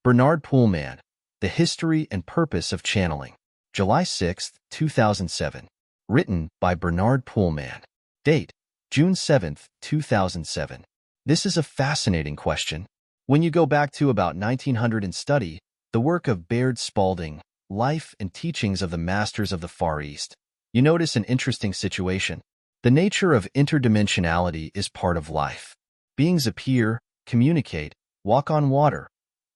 Bernard Poolman, The History and Purpose of Channeling. July 6, 2007. Written by Bernard Poolman. Date: June 7, 2007. This is a fascinating question. When you go back to about 1900 and study the work of Baird Spalding, Life and Teachings of the Masters of the Far East, you notice an interesting situation. The nature of interdimensionality is part of life. Beings appear, communicate, walk on water,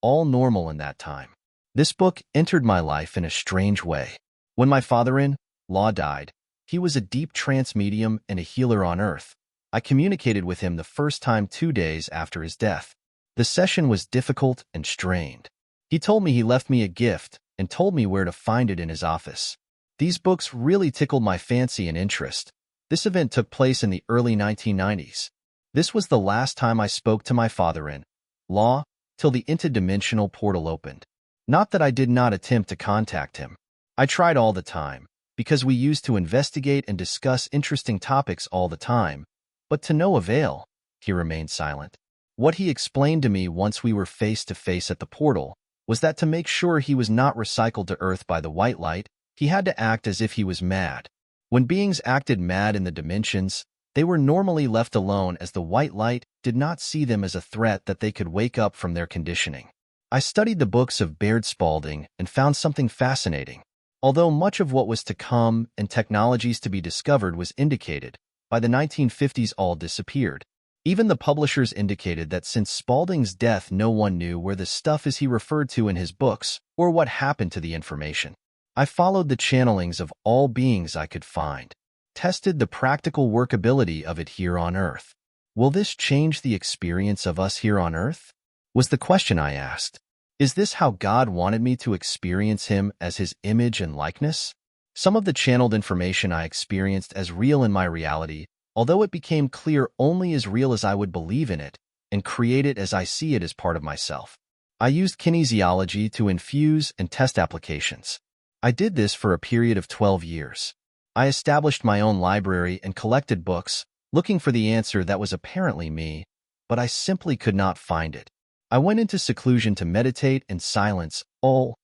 all normal in that time. This book entered my life in a strange way. When my father-in-law died, he was a deep trance medium and a healer on Earth. I communicated with him the first time 2 days after his death. The session was difficult and strained. He told me he left me a gift and told me where to find it in his office. These books really tickled my fancy and interest. This event took place in the early 1990s. This was the last time I spoke to my father-in-law till the interdimensional portal opened. Not that I did not attempt to contact him. I tried all the time, because we used to investigate and discuss interesting topics all the time, but to no avail. He remained silent. What he explained to me once we were face to face at the portal was that to make sure he was not recycled to Earth by the white light, he had to act as if he was mad. When beings acted mad in the dimensions, they were normally left alone as the white light did not see them as a threat that they could wake up from their conditioning. I studied the books of Baird Spalding and found something fascinating. Although much of what was to come and technologies to be discovered was indicated, by the 1950s all disappeared. Even the publishers indicated that since Spalding's death no one knew where the stuff is he referred to in his books or what happened to the information. I followed the channelings of all beings I could find, tested the practical workability of it here on Earth. Will this change the experience of us here on Earth? Was the question I asked. Is this how God wanted me to experience him as his image and likeness? Some of the channeled information I experienced as real in my reality, although it became clear only as real as I would believe in it and create it as I see it as part of myself. I used kinesiology to infuse and test applications. I did this for a period of 12 years. I established my own library and collected books, looking for the answer that was apparently me, but I simply could not find it. I went into seclusion to meditate and silence, all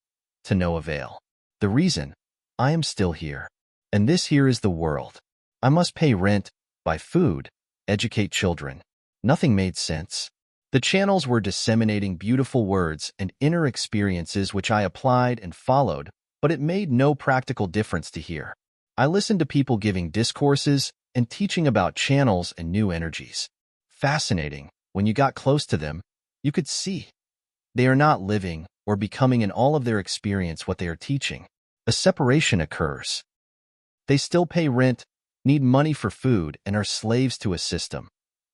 to no avail. The reason? I am still here. And this here is the world. I must pay rent, buy food, educate children. Nothing made sense. The channels were disseminating beautiful words and inner experiences which I applied and followed, but it made no practical difference to hear. I listened to people giving discourses and teaching about channels and new energies. Fascinating. When you got close to them, you could see. They are not living or becoming in all of their experience what they are teaching. A separation occurs. They still pay rent, need money for food, and are slaves to a system.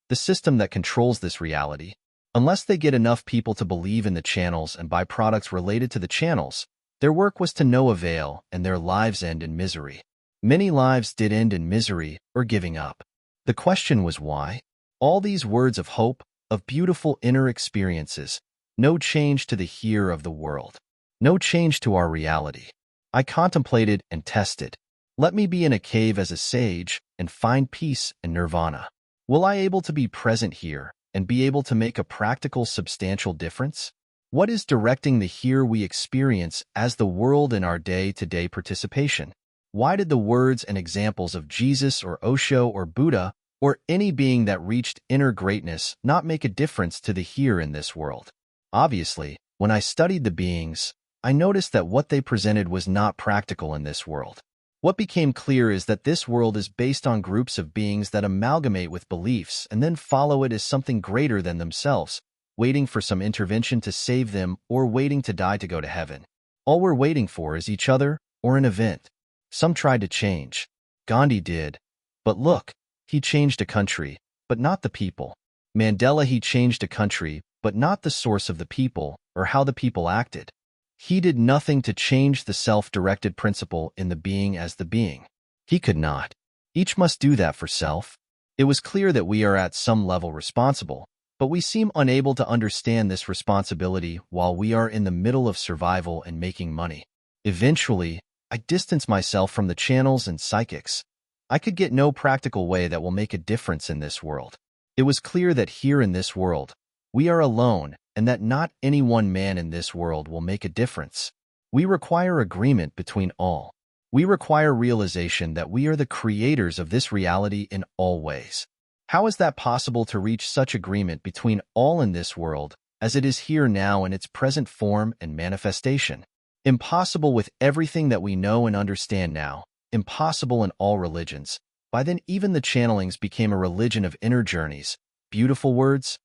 The system that controls this reality. Unless they get enough people to believe in the channels and buy products related to the channels, their work was to no avail and their lives end in misery. Many lives did end in misery or giving up. The question was why? All these words of hope, of beautiful inner experiences, no change to the here of the world, no change to our reality. I contemplated and tested. Let me be in a cave as a sage and find peace and nirvana. Will I able to be present here and be able to make a practical, substantial difference? What is directing the here we experience as the world in our day-to-day participation? Why did the words and examples of Jesus or Osho or Buddha or any being that reached inner greatness not make a difference to the here in this world? Obviously, when I studied the beings, I noticed that what they presented was not practical in this world. What became clear is that this world is based on groups of beings that amalgamate with beliefs and then follow it as something greater than themselves, waiting for some intervention to save them or waiting to die to go to heaven. All we're waiting for is each other or an event. Some tried to change. Gandhi did. But look, he changed a country, but not the people. Mandela, he changed a country, but not the source of the people or how the people acted. He did nothing to change the self-directed principle in the being as the being. He could not. Each must do that for self. It was clear that we are at some level responsible, but we seem unable to understand this responsibility while we are in the middle of survival and making money. Eventually, I distanced myself from the channels and psychics. I could get no practical way that will make a difference in this world. It was clear that here in this world, we are alone and that not any one man in this world will make a difference. We require agreement between all. We require realization that we are the creators of this reality in all ways. How is that possible to reach such agreement between all in this world as it is here now in its present form and manifestation? Impossible with everything that we know and understand now, impossible in all religions. By then even the channelings became a religion of inner journeys, beautiful words,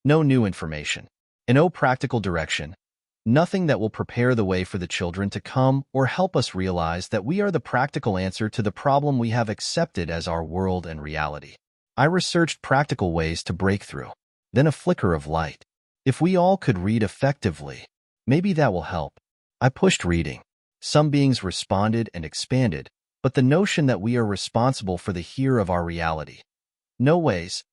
no new information, and no practical direction, nothing that will prepare the way for the children to come or help us realize that we are the practical answer to the problem we have accepted as our world and reality. I researched practical ways to break through, then a flicker of light. If we all could read effectively, maybe that will help. I pushed reading. Some beings responded and expanded, but the notion that we are responsible for the here of our reality. No ways.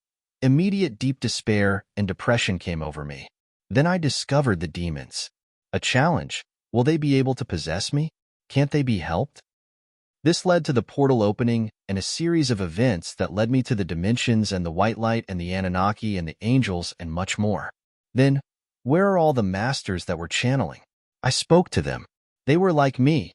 Immediate deep despair and depression came over me. Then I discovered the demons. A challenge. Will they be able to possess me? Can't they be helped? This led to the portal opening and a series of events that led me to the dimensions and the white light and the Anunnaki and the angels and much more. Then, where are all the masters that were channeling? I spoke to them. They were like me.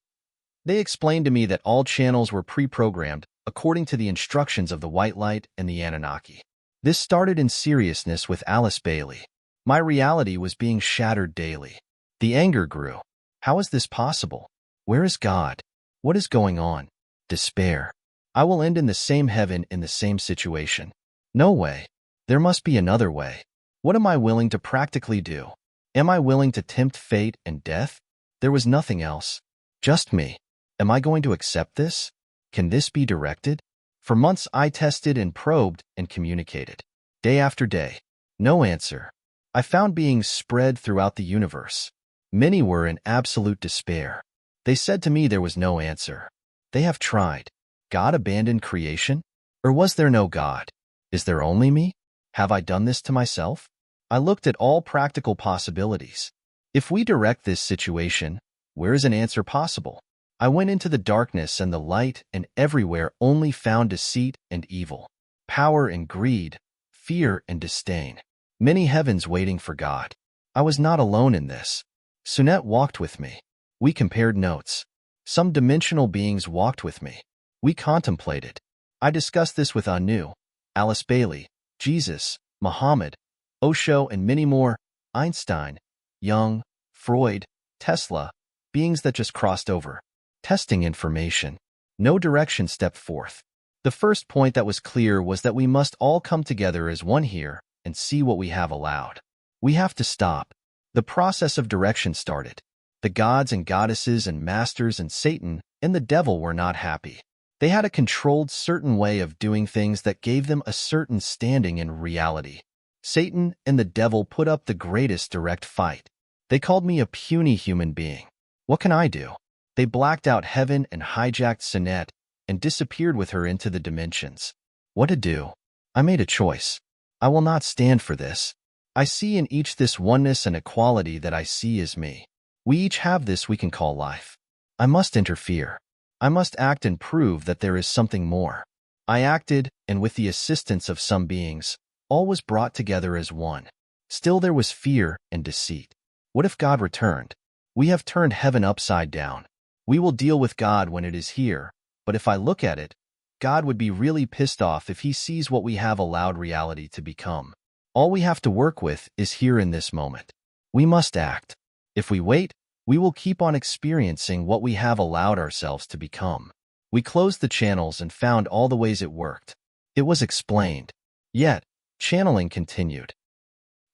They explained to me that all channels were pre-programmed according to the instructions of the white light and the Anunnaki. This started in seriousness with Alice Bailey. My reality was being shattered daily. The anger grew. How is this possible? Where is God? What is going on? Despair. I will end in the same heaven in the same situation. No way. There must be another way. What am I willing to practically do? Am I willing to tempt fate and death? There was nothing else. Just me. Am I going to accept this? Can this be directed? For months I tested and probed and communicated. Day after day. No answer. I found beings spread throughout the universe. Many were in absolute despair. They said to me there was no answer. They have tried. God abandoned creation? Or was there no God? Is there only me? Have I done this to myself? I looked at all practical possibilities. If we direct this situation, where is an answer possible? I went into the darkness and the light, and everywhere only found deceit and evil, power and greed, fear and disdain. Many heavens waiting for God. I was not alone in this. Sunette walked with me. We compared notes. Some dimensional beings walked with me. We contemplated. I discussed this with Anu, Alice Bailey, Jesus, Muhammad, Osho, and many more, Einstein, Jung, Freud, Tesla, beings that just crossed over. Testing information. No direction stepped forth. The first point that was clear was that we must all come together as one here and see what we have allowed. We have to stop. The process of direction started. The gods and goddesses and masters and Satan and the devil were not happy. They had a controlled certain way of doing things that gave them a certain standing in reality. Satan and the devil put up the greatest direct fight. They called me a puny human being. What can I do? They blacked out heaven and hijacked Sunette and disappeared with her into the dimensions. What to do? I made a choice. I will not stand for this. I see in each this oneness and equality that I see is me. We each have this we can call life. I must interfere. I must act and prove that there is something more. I acted, and with the assistance of some beings, all was brought together as one. Still there was fear and deceit. What if God returned? We have turned heaven upside down. We will deal with God when it is here, but if I look at it, God would be really pissed off if he sees what we have allowed reality to become. All we have to work with is here in this moment. We must act. If we wait, we will keep on experiencing what we have allowed ourselves to become. We closed the channels and found all the ways it worked. It was explained. Yet, channeling continued.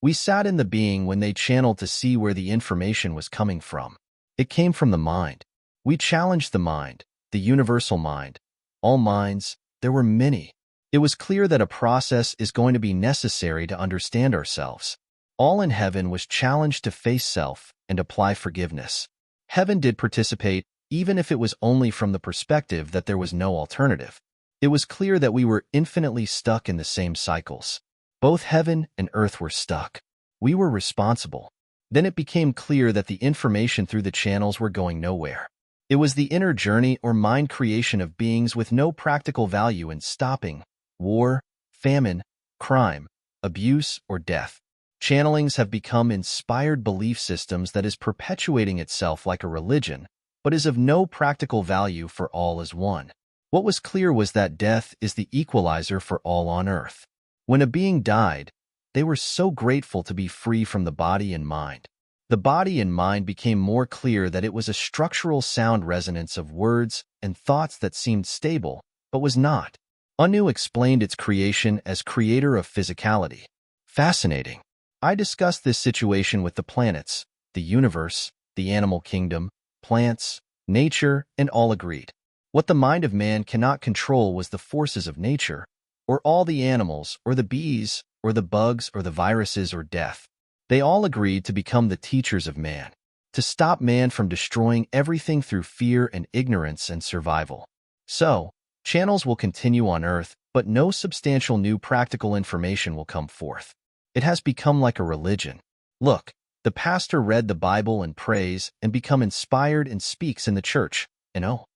We sat in the being when they channeled to see where the information was coming from. It came from the mind. We challenged the mind, the universal mind. All minds, there were many. It was clear that a process is going to be necessary to understand ourselves. All in heaven was challenged to face self and apply forgiveness. Heaven did participate, even if it was only from the perspective that there was no alternative. It was clear that we were infinitely stuck in the same cycles. Both heaven and earth were stuck. We were responsible. Then it became clear that the information through the channels were going nowhere. It was the inner journey or mind creation of beings with no practical value in stopping war, famine, crime, abuse, or death. Channelings have become inspired belief systems that is perpetuating itself like a religion, but is of no practical value for all as one. What was clear was that death is the equalizer for all on earth. When a being died, they were so grateful to be free from the body and mind. The body and mind became more clear that it was a structural sound resonance of words and thoughts that seemed stable, but was not. Anu explained its creation as creator of physicality. Fascinating. I discussed this situation with the planets, the universe, the animal kingdom, plants, nature, and all agreed. What the mind of man cannot control was the forces of nature, or all the animals, or the bees, or the bugs, or the viruses, or death. They all agreed to become the teachers of man, to stop man from destroying everything through fear and ignorance and survival. So, channels will continue on Earth, but no substantial new practical information will come forth. It has become like a religion. Look, the pastor read the Bible and prays and become inspired and speaks in the church, and oh,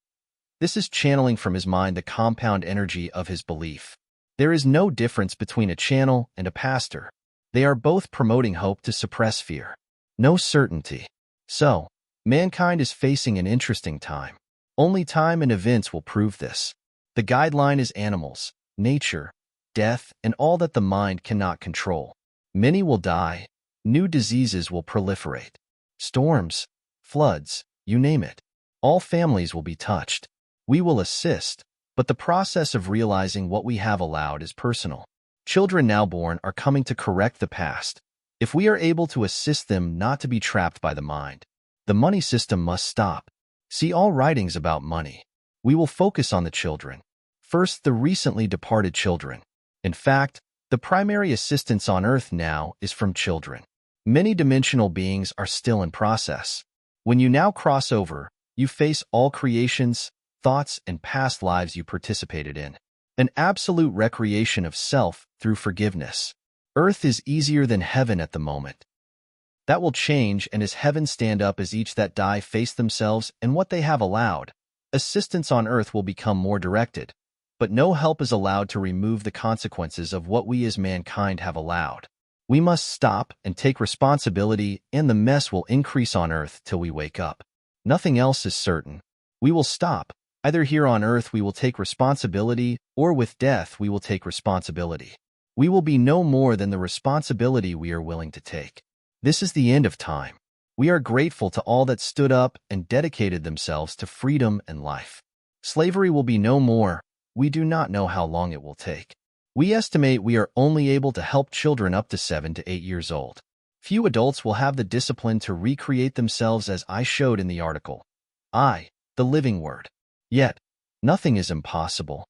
this is channeling from his mind the compound energy of his belief. There is no difference between a channel and a pastor. They are both promoting hope to suppress fear. No certainty. So, mankind is facing an interesting time. Only time and events will prove this. The guideline is animals, nature, death, and all that the mind cannot control. Many will die. New diseases will proliferate. Storms, floods, you name it. All families will be touched. We will assist, but the process of realizing what we have allowed is personal. Children now born are coming to correct the past. If we are able to assist them not to be trapped by the mind, the money system must stop. See all writings about money. We will focus on the children. First, the recently departed children. In fact, the primary assistance on Earth now is from children. Many dimensional beings are still in process. When you now cross over, you face all creations, thoughts, and past lives you participated in. An absolute recreation of self through forgiveness. Earth is easier than heaven at the moment. That will change, and as heaven stand up as each that die face themselves and what they have allowed, assistance on Earth will become more directed. But no help is allowed to remove the consequences of what we as mankind have allowed. We must stop and take responsibility, and the mess will increase on Earth till we wake up. Nothing else is certain. We will stop. Either here on Earth we will take responsibility, or with death we will take responsibility. We will be no more than the responsibility we are willing to take. This is the end of time. We are grateful to all that stood up and dedicated themselves to freedom and life. Slavery will be no more. We do not know how long it will take. We estimate we are only able to help children up to 7 to 8 years old. Few adults will have the discipline to recreate themselves as I showed in the article. I, the living word. Yet, nothing is impossible.